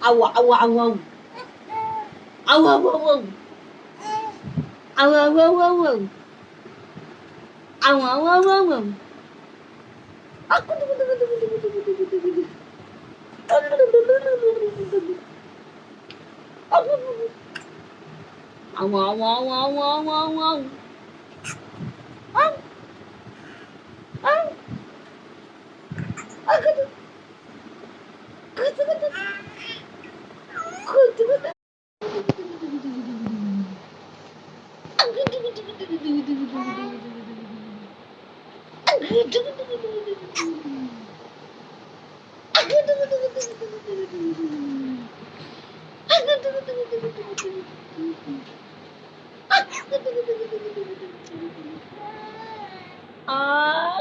Ow, ow, ow, ow. Ow, ow, ow, ow. Ow, ow, ow, ow, ow. Ow, ow, ow, ow, ow. Aku tuh. Ow, ow, ow, ow, ow, ow, ow. Ow, ow. Aku tuh. Ah,